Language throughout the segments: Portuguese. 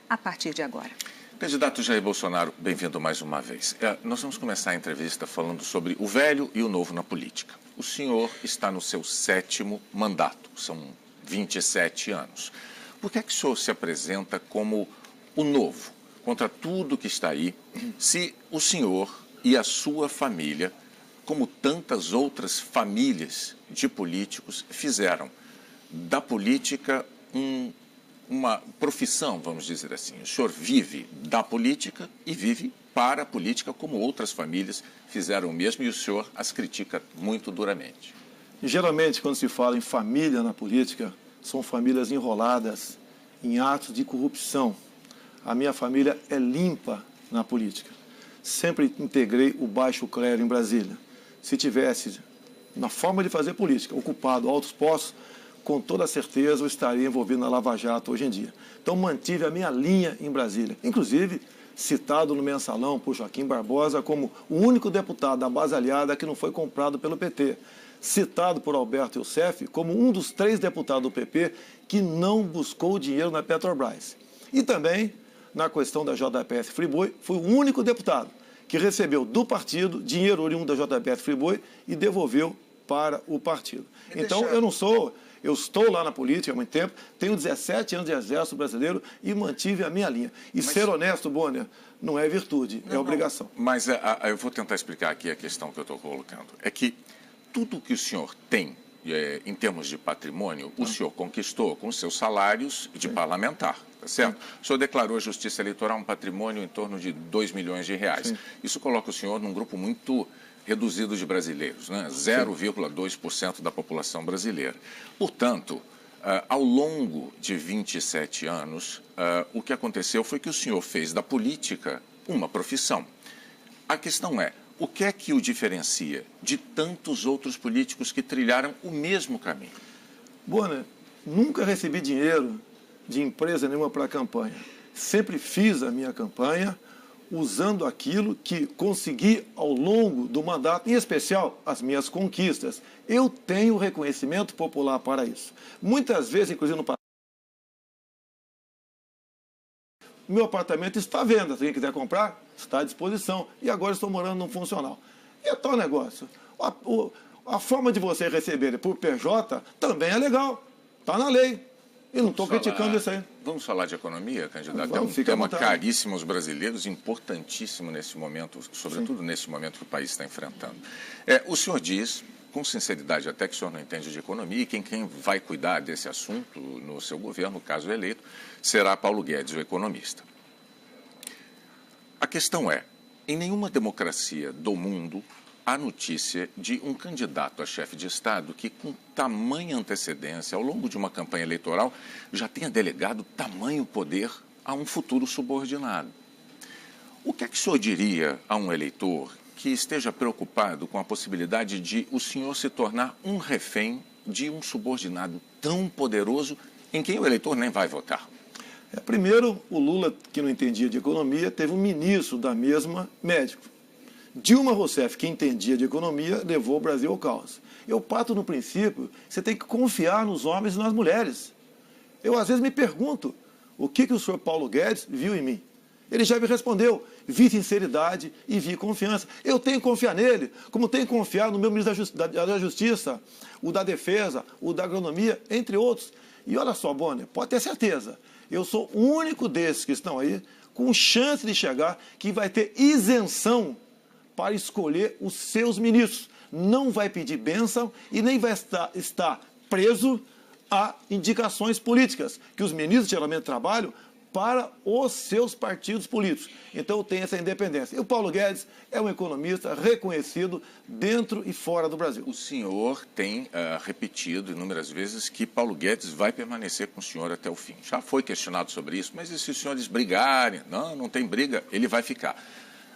a partir de agora. Candidato Jair Bolsonaro, bem-vindo mais uma vez. Nós vamos começar a entrevista falando sobre o velho e o novo na política. O senhor está no seu 7º mandato, são 27 anos. Por que é que o senhor se apresenta como o novo, contra tudo que está aí, se o senhor e a sua família, como tantas outras famílias de políticos, fizeram da política uma profissão, vamos dizer assim? O senhor vive da política e vive para a política, como outras famílias fizeram o mesmo, e o senhor as critica muito duramente. Geralmente, quando se fala em família na política, são famílias enroladas em atos de corrupção. A minha família é limpa na política. Sempre integrei o baixo clero em Brasília. Se tivesse, na forma de fazer política, ocupado altos postos, com toda certeza eu estaria envolvido na Lava Jato hoje em dia. Então mantive a minha linha em Brasília. Inclusive, citado no mensalão por Joaquim Barbosa como o único deputado da base aliada que não foi comprado pelo PT. Citado por Alberto Youssef como um dos 3 deputados do PP que não buscou dinheiro na Petrobras. E também, na questão da JBS Friboi, fui o único deputado que recebeu do partido dinheiro oriundo da JBS Friboi e devolveu para o partido. Então, eu estou lá na política há muito tempo, tenho 17 anos de exército brasileiro e mantive a minha linha. E ser honesto, Bonner, não é virtude, é obrigação. Mas eu vou tentar explicar aqui a questão que eu estou colocando. É que tudo que o senhor tem, em termos de patrimônio, o senhor conquistou com seus salários de parlamentar, tá certo? O senhor declarou à Justiça Eleitoral um patrimônio em torno de 2 milhões de reais. Isso coloca o senhor num grupo muito reduzido de brasileiros, né? 0,2% da população brasileira. Portanto, ao longo de 27 anos, o que aconteceu foi que o senhor fez da política uma profissão. A questão é, o que é que o diferencia de tantos outros políticos que trilharam o mesmo caminho? Bonner, nunca recebi dinheiro de empresa nenhuma para a campanha. Sempre fiz a minha campanha usando aquilo que consegui ao longo do mandato, em especial as minhas conquistas. Eu tenho reconhecimento popular para isso. Muitas vezes, inclusive no passado, meu apartamento está à venda. Se alguém quiser comprar, está à disposição. E agora estou morando num funcional. E é tal negócio. A forma de você receber por PJ também é legal. Está na lei. E não estou criticando isso aí. Vamos falar de economia, candidato? Vamos, é um tema caríssimo aos brasileiros, importantíssimo nesse momento, sobretudo nesse momento que o país está enfrentando. O senhor diz, com sinceridade até, que o senhor não entende de economia, e quem vai cuidar desse assunto no seu governo, caso eleito, será Paulo Guedes, o economista. A questão é, em nenhuma democracia do mundo há notícia de um candidato a chefe de Estado que, com tamanha antecedência, ao longo de uma campanha eleitoral, já tenha delegado tamanho poder a um futuro subordinado. O que é que o senhor diria a um eleitor que esteja preocupado com a possibilidade de o senhor se tornar um refém de um subordinado tão poderoso em quem o eleitor nem vai votar? Primeiro, o Lula, que não entendia de economia, teve um ministro da mesma, médico. Dilma Rousseff, que entendia de economia, levou o Brasil ao caos. Eu parto no princípio, você tem que confiar nos homens e nas mulheres. Eu, às vezes, me pergunto, o que o senhor Paulo Guedes viu em mim? Ele já me respondeu, vi sinceridade e vi confiança. Eu tenho que confiar nele, como tenho que confiar no meu ministro da Justiça, o da Defesa, o da Agronomia, entre outros. E olha só, Bonner, pode ter certeza, eu sou o único desses que estão aí com chance de chegar que vai ter isenção para escolher os seus ministros. Não vai pedir bênção e nem vai estar preso a indicações políticas, que os ministros geralmente trabalham para os seus partidos políticos. Então, tem essa independência. E o Paulo Guedes é um economista reconhecido dentro e fora do Brasil. O senhor tem repetido inúmeras vezes que Paulo Guedes vai permanecer com o senhor até o fim. Já foi questionado sobre isso, mas e se os senhores brigarem? Não tem briga, ele vai ficar.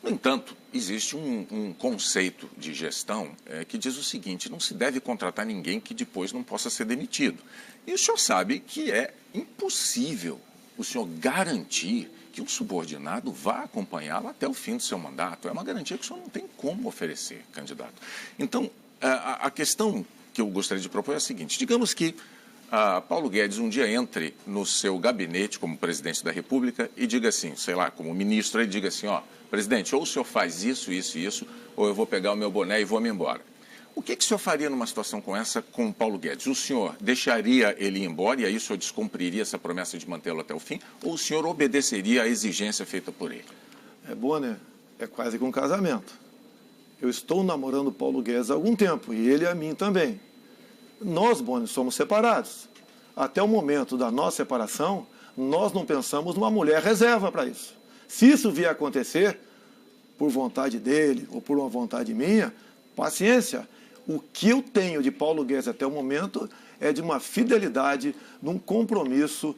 No entanto, existe um conceito de gestão que diz o seguinte: não se deve contratar ninguém que depois não possa ser demitido. E o senhor sabe que é impossível o senhor garantir que um subordinado vá acompanhá-lo até o fim do seu mandato. É uma garantia que o senhor não tem como oferecer, candidato. Então, a questão que eu gostaria de propor é a seguinte: digamos que Paulo Guedes um dia entre no seu gabinete como presidente da República e diga assim, sei lá, como ministro, ele diga assim, ó, presidente, ou o senhor faz isso, isso e isso, ou eu vou pegar o meu boné e vou-me embora. O que o senhor faria numa situação com essa com o Paulo Guedes? O senhor deixaria ele ir embora e aí o senhor descumpriria essa promessa de mantê-lo até o fim? Ou o senhor obedeceria à exigência feita por ele? Bonner, é quase que um casamento. Eu estou namorando o Paulo Guedes há algum tempo e ele a mim também. Nós, Bonner, somos separados. Até o momento da nossa separação, nós não pensamos numa mulher reserva para isso. Se isso vier a acontecer, por vontade dele ou por uma vontade minha, paciência. O que eu tenho de Paulo Guedes até o momento é de uma fidelidade, de um compromisso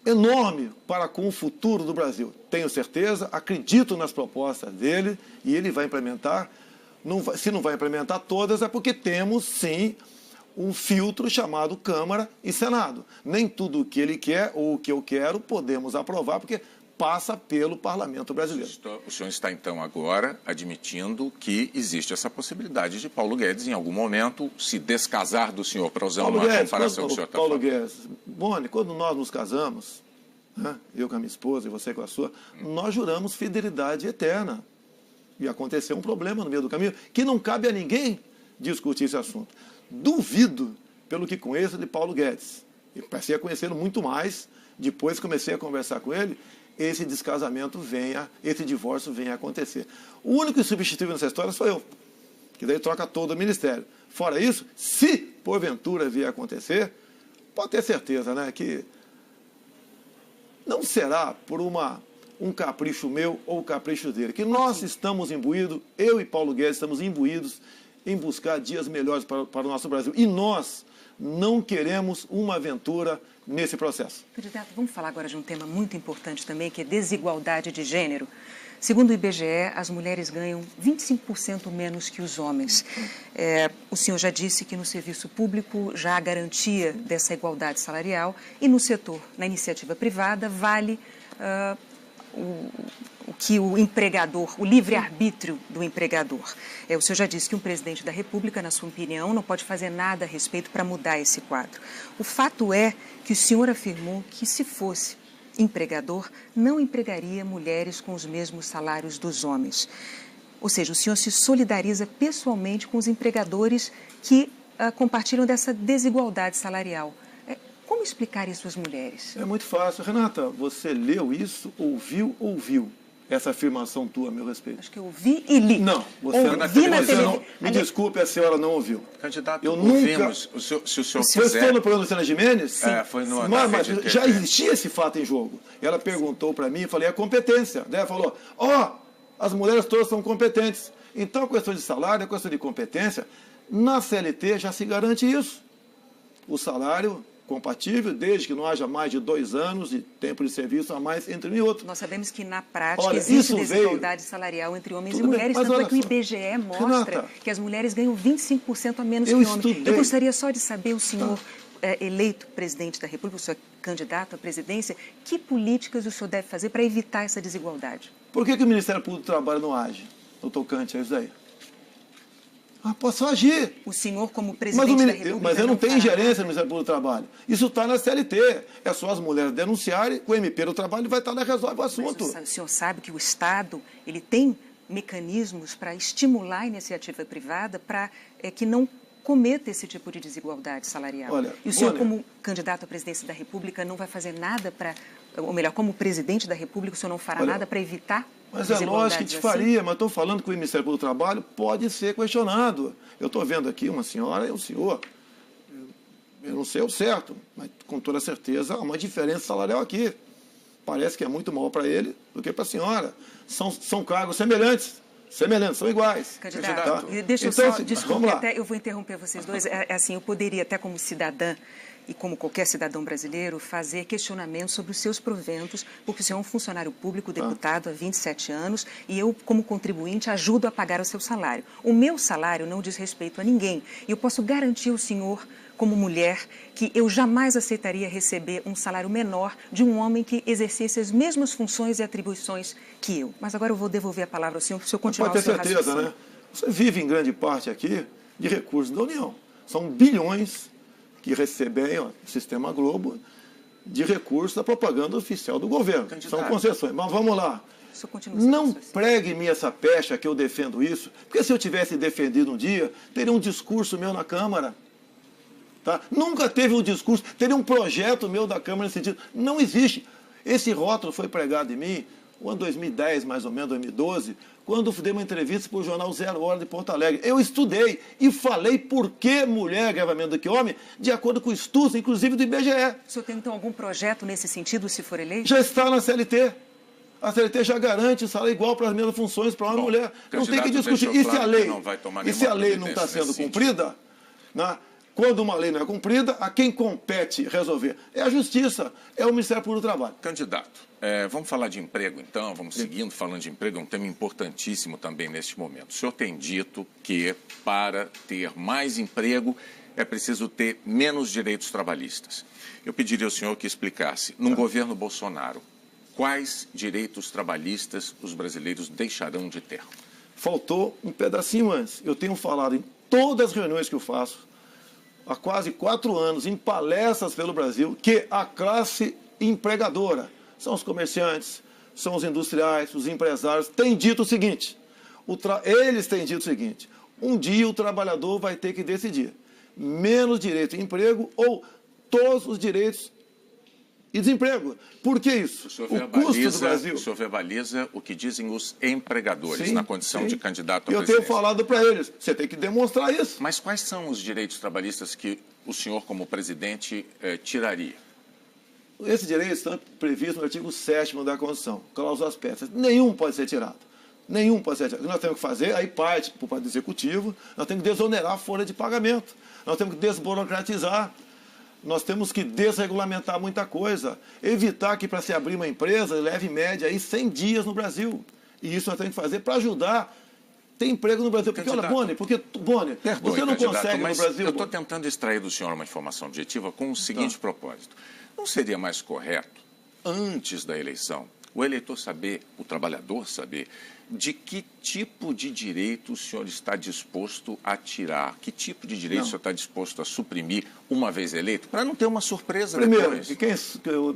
enorme para com o futuro do Brasil. Tenho certeza, acredito nas propostas dele e ele vai implementar. Se não vai implementar todas, é porque temos, sim, um filtro chamado Câmara e Senado. Nem tudo o que ele quer ou o que eu quero podemos aprovar, porque passa pelo Parlamento brasileiro. O senhor está, então, agora admitindo que existe essa possibilidade de Paulo Guedes, em algum momento, se descasar do senhor, para usar uma comparação que o senhor está falando. Paulo Guedes, Boni, quando nós nos casamos, né, eu com a minha esposa e você com a sua, nós juramos fidelidade eterna. E aconteceu um problema no meio do caminho, que não cabe a ninguém discutir esse assunto. Duvido, pelo que conheço de Paulo Guedes. Eu passei a conhecê-lo muito mais, depois comecei a conversar com ele, esse descasamento esse divórcio venha a acontecer. O único substituível nessa história sou eu, que daí troca todo o ministério. Fora isso, se porventura vier a acontecer, pode ter certeza, né, que não será por um capricho meu ou capricho dele, que nós estamos imbuídos, eu e Paulo Guedes estamos imbuídos em buscar dias melhores para o nosso Brasil. E nós não queremos uma aventura nesse processo. Candidato, vamos falar agora de um tema muito importante também, que é desigualdade de gênero. Segundo o IBGE, as mulheres ganham 25% menos que os homens. O senhor já disse que no serviço público já há garantia dessa igualdade salarial e no setor, na iniciativa privada, vale o que o empregador, o livre-arbítrio do empregador. O senhor já disse que um presidente da República, na sua opinião, não pode fazer nada a respeito para mudar esse quadro. O fato é que o senhor afirmou que, se fosse empregador, não empregaria mulheres com os mesmos salários dos homens. Ou seja, o senhor se solidariza pessoalmente com os empregadores que compartilham dessa desigualdade salarial. Como explicar isso às mulheres? É muito fácil. Renata, você leu isso, ouviu essa afirmação tua a meu respeito? Acho que eu ouvi e li. Não, você não. Me desculpe, a senhora não ouviu. Candidato, eu ouvimos. Nunca... Se o senhor quiser... Você estou no programa do Luciana Gimenez? Sim. Foi no mas já existia esse fato em jogo. Ela perguntou para mim, eu falei, é competência. Daí ela falou, as mulheres todas são competentes. Então, a questão de salário, a questão de competência, na CLT já se garante isso. O salário compatível, desde que não haja mais de 2 anos de tempo de serviço a mais entre um e outro. Nós sabemos que, na prática, existe desigualdade salarial entre homens e mulheres, tanto é que o IBGE mostra que as mulheres ganham 25% a menos que homens. Eu gostaria só de saber, o senhor eleito presidente da República, o senhor é candidato à presidência, que políticas o senhor deve fazer para evitar essa desigualdade? Por que o Ministério Público do Trabalho não age no tocante a isso daí? Posso agir. O senhor, como presidente da República... Mas eu não tenho ingerência no Ministério Público do Trabalho. Isso está na CLT. É só as mulheres denunciarem, o MP do Trabalho vai estar lá e resolve o assunto. Mas o senhor sabe que o Estado ele tem mecanismos para estimular a iniciativa privada para que não cometa esse tipo de desigualdade salarial. Olha, e o senhor, como candidato à presidência da República, não vai fazer nada para... Ou melhor, como presidente da República, o senhor não fará nada para evitar... Mas é lógico que te faria, mas estou falando que o Ministério Público do Trabalho pode ser questionado. Eu estou vendo aqui uma senhora e um senhor, eu não sei o certo, mas com toda certeza há uma diferença salarial aqui. Parece que é muito maior para ele do que para a senhora. São cargos semelhantes, são iguais. Candidato, deixa eu então, só, desculpe, até eu vou interromper vocês dois. Assim, eu poderia até como cidadã e como qualquer cidadão brasileiro, fazer questionamentos sobre os seus proventos, porque o senhor é um funcionário público, deputado há 27 anos, e eu, como contribuinte, ajudo a pagar o seu salário. O meu salário não diz respeito a ninguém. E eu posso garantir ao senhor, como mulher, que eu jamais aceitaria receber um salário menor de um homem que exercesse as mesmas funções e atribuições que eu. Mas agora eu vou devolver a palavra ao senhor, para o senhor continuar o seu raciocínio. Pode ter certeza, né? Você vive em grande parte aqui de recursos da União. São bilhões que recebem o Sistema Globo de recursos da propaganda oficial do governo. São concessões. Mas vamos lá. Não pregue em mim essa pecha que eu defendo isso, porque se eu tivesse defendido um dia, teria um discurso meu na Câmara. Tá? Nunca teve um discurso, teria um projeto meu da Câmara nesse sentido. Não existe. Esse rótulo foi pregado em mim no ano 2010, mais ou menos, 2012, quando eu dei uma entrevista para o jornal Zero Hora de Porto Alegre. Eu estudei e falei por que mulher ganha menos do que homem, de acordo com estudos, inclusive do IBGE. O senhor tem, então, algum projeto nesse sentido, se for eleito? Já está na CLT. A CLT já garante salário igual para as mesmas funções para uma mulher. Não tem que discutir. E se a lei não está sendo cumprida, né? Quando uma lei não é cumprida, a quem compete resolver é a Justiça, é o Ministério Público do Trabalho. Candidato, vamos falar de emprego, então, vamos seguindo falando de emprego, é um tema importantíssimo também neste momento. O senhor tem dito que para ter mais emprego é preciso ter menos direitos trabalhistas. Eu pediria ao senhor que explicasse, num governo Bolsonaro, quais direitos trabalhistas os brasileiros deixarão de ter? Faltou um pedacinho antes. Eu tenho falado em todas as reuniões que eu faço, há quase 4 anos, em palestras pelo Brasil, que a classe empregadora, são os comerciantes, são os industriais, os empresários, têm dito o seguinte, eles têm dito o seguinte, um dia o trabalhador vai ter que decidir, menos direito de emprego ou todos os direitos e desemprego. Por que isso? O custo do Brasil. O senhor verbaliza o que dizem os empregadores na condição de candidato à presidência. Eu tenho falado para eles, você tem que demonstrar isso. Mas quais são os direitos trabalhistas que o senhor, como presidente, tiraria? Esses direitos estão previstos no artigo 7º da Constituição, cláusulas pétreas. Nenhum pode ser tirado. Nenhum pode ser tirado. O que nós temos que fazer, aí parte para o Poder Executivo, nós temos que desonerar a folha de pagamento, nós temos que desburocratizar. Nós temos que desregulamentar muita coisa, evitar que para se abrir uma empresa leve em média aí 100 dias no Brasil. E isso nós temos que fazer para ajudar ter emprego no Brasil. Porque, olha, Boni, você não consegue no Brasil... Eu estou tentando extrair do senhor uma informação objetiva com o seguinte propósito. Não seria mais correto, antes da eleição, o eleitor saber, o trabalhador saber, de que tipo de direito o senhor está disposto a tirar? Que tipo de direito o senhor está disposto a suprimir uma vez eleito? Para não ter uma surpresa depois.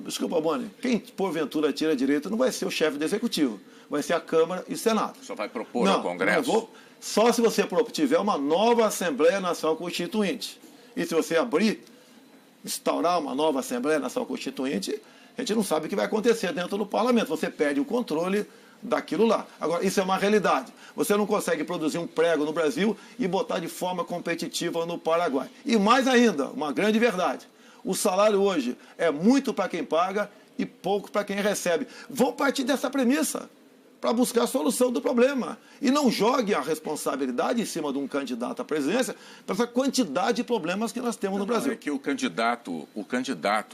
Desculpa, Boni, quem porventura tira direito não vai ser o chefe do Executivo, vai ser a Câmara e o Senado. Só vai propor ao Congresso? Só se você tiver uma nova Assembleia Nacional Constituinte. E se você instaurar uma nova Assembleia Nacional Constituinte, a gente não sabe o que vai acontecer dentro do Parlamento. Você perde o controle daquilo lá. Agora, isso é uma realidade. Você não consegue produzir um prego no Brasil e botar de forma competitiva no Paraguai. E mais ainda, uma grande verdade, o salário hoje é muito para quem paga e pouco para quem recebe. Vão partir dessa premissa para buscar a solução do problema. E não jogue a responsabilidade em cima de um candidato à presidência para essa quantidade de problemas que nós temos no Brasil. É que o candidato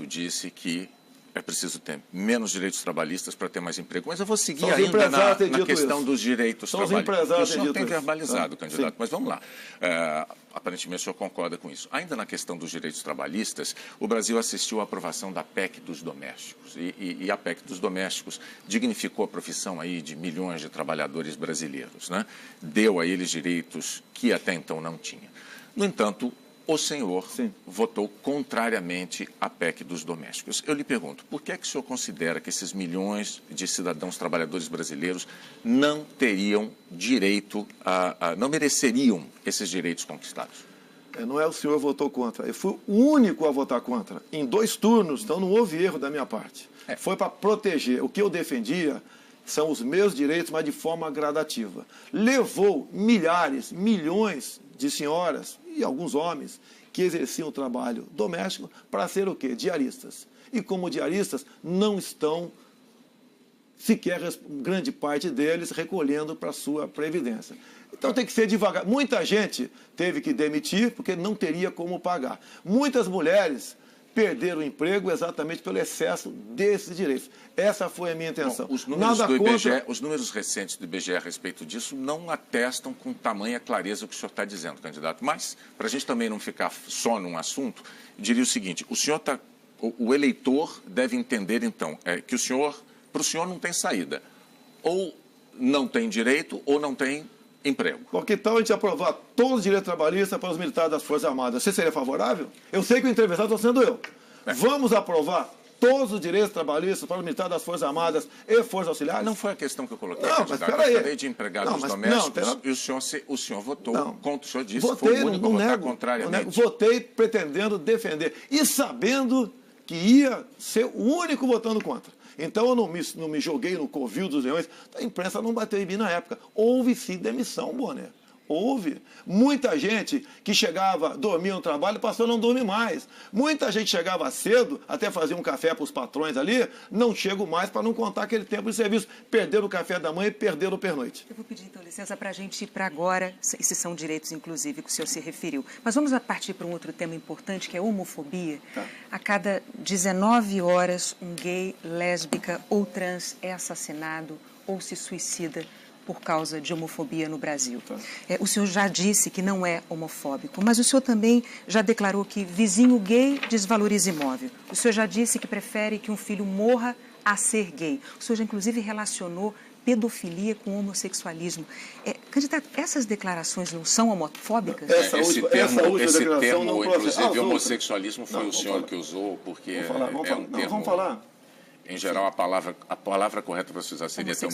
disse que é preciso ter menos direitos trabalhistas para ter mais emprego. Mas eu vou seguir ainda na questão dos direitos trabalhistas. O senhor tem verbalizado, candidato, mas vamos lá. Aparentemente o senhor concorda com isso. Ainda na questão dos direitos trabalhistas, o Brasil assistiu à aprovação da PEC dos domésticos. E a PEC dos domésticos dignificou a profissão aí de milhões de trabalhadores brasileiros, né? Deu a eles direitos que até então não tinha. No entanto, o senhor votou contrariamente à PEC dos domésticos. Eu lhe pergunto, por que é que o senhor considera que esses milhões de cidadãos trabalhadores brasileiros não teriam direito não mereceriam esses direitos conquistados? Não é o senhor que votou contra, eu fui o único a votar contra, em 2 turnos, então não houve erro da minha parte. Foi para proteger. O que eu defendia são os meus direitos, mas de forma gradativa. Levou milhares, milhões de senhoras e alguns homens que exerciam o trabalho doméstico para ser o quê? Diaristas. E como diaristas não estão, sequer grande parte deles, recolhendo para a sua previdência. Então tem que ser devagar. Muita gente teve que demitir porque não teria como pagar. Muitas mulheres perderam o emprego exatamente pelo excesso desses direitos. Essa foi a minha intenção. Bom, os números recentes do IBGE a respeito disso não atestam com tamanha clareza o que o senhor está dizendo, candidato. Mas, para a gente também não ficar só num assunto, diria o seguinte, o eleitor deve entender, então, que para o senhor não tem saída. Ou não tem direito ou não tem Emprego. Porque então a gente aprovar todos os direitos trabalhistas para os militares das Forças Armadas. Você seria favorável? Eu sei que o entrevistado está sendo eu. Vamos aprovar todos os direitos trabalhistas para os militares das Forças Armadas e Forças Auxiliares? Não foi a questão que eu coloquei, não, candidato. Mas eu falei de empregados domésticos não, e o senhor votou contra. O senhor disse votei, que foi o único a votar contrariamente. Votei pretendendo defender e sabendo que ia ser o único votando contra. Então eu não me joguei no covil dos leões. A imprensa não bateu em mim na época. Houve sim demissão, Bonner. Houve. Muita gente que chegava, dormia no trabalho, passou a não dormir mais. Muita gente chegava cedo, até fazia um café para os patrões ali, não chego mais para não contar aquele tempo de serviço. Perderam o café da manhã e perderam o pernoite. Eu vou pedir, então, licença para a gente ir para agora. Esses são direitos, inclusive, que o senhor se referiu. Mas vamos partir para um outro tema importante, que é a homofobia. Tá. A cada 19 horas, um gay, lésbica ou trans é assassinado ou se suicida por causa de homofobia no Brasil. O senhor já disse que não é homofóbico, mas o senhor também já declarou que vizinho gay desvaloriza imóvel. O senhor já disse que prefere que um filho morra a ser gay. O senhor já, inclusive, relacionou pedofilia com homossexualismo. Candidato, essas declarações não são homofóbicas? Esse termo, inclusive, homossexualismo foi o senhor que usou, porque vamos falar. Em geral, a palavra correta para se usar seria ter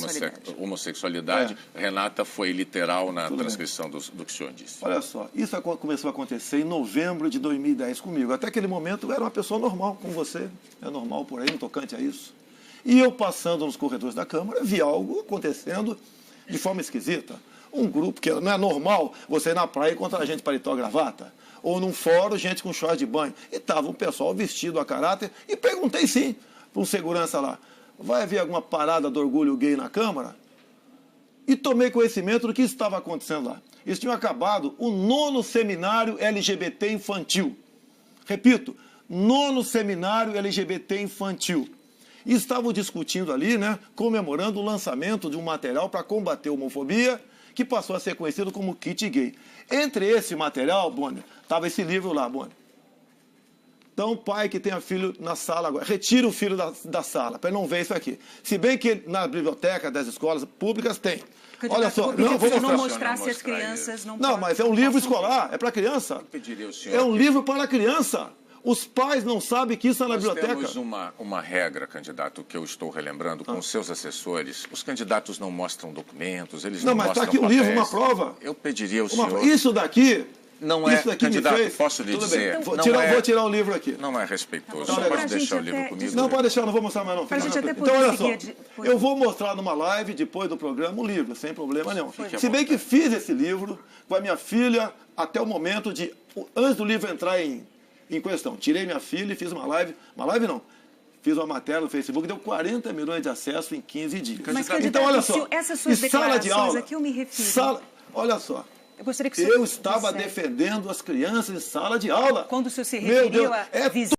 homossexualidade. Renata foi literal na transcrição do que o senhor disse. Olha só, isso começou a acontecer em novembro de 2010 comigo. Até aquele momento eu era uma pessoa normal, como você. É normal por aí, no tocante a isso. E eu, passando nos corredores da Câmara, vi algo acontecendo de forma esquisita. Um grupo que não é normal você ir na praia e encontrar gente de paletó e gravata. Ou num fórum, gente com short de banho. E estava um pessoal vestido a caráter. E perguntei sim para um segurança lá, vai haver alguma parada do orgulho gay na Câmara? E tomei conhecimento do que estava acontecendo lá. Eles tinham acabado o 9º seminário LGBT infantil. Repito, 9º seminário LGBT infantil. E estavam discutindo ali, né, comemorando o lançamento de um material para combater a homofobia, que passou a ser conhecido como kit gay. Entre esse material, Bonner, estava esse livro lá, Bonner. Então, pai que tenha filho na sala agora, retira o filho da sala, para ele não ver isso aqui. Se bem que na biblioteca das escolas públicas tem. Olha só, não vou mostrar se as crianças não podem. Não, mas é um livro escolar, é para criança. É um livro para criança. Os pais não sabem que isso é na biblioteca. Nós temos uma regra, candidato, que eu estou relembrando com os seus assessores. Os candidatos não mostram documentos, eles não mostram papéis. Não, mas está aqui um livro, uma prova. Eu pediria ao senhor... Isso daqui... Não é, candidato, posso lhe dizer... Vou tirar o livro aqui. Não é respeitoso. Só pode deixar o livro comigo. Não, pode deixar, não vou mostrar mais não. Então, olha só, eu vou mostrar numa live, depois do programa, o livro, sem problema nenhum. Se bem que fiz esse livro com a minha filha até o momento de... Antes do livro entrar em questão. Tirei minha filha e fiz uma live não. Fiz uma matéria no Facebook, deu 40 milhões de acessos em 15 dias. Mas, então, olha só, essas suas declarações aqui eu me refiro. Olha só. Eu estava defendendo as crianças em sala de aula. Quando o senhor se referiu a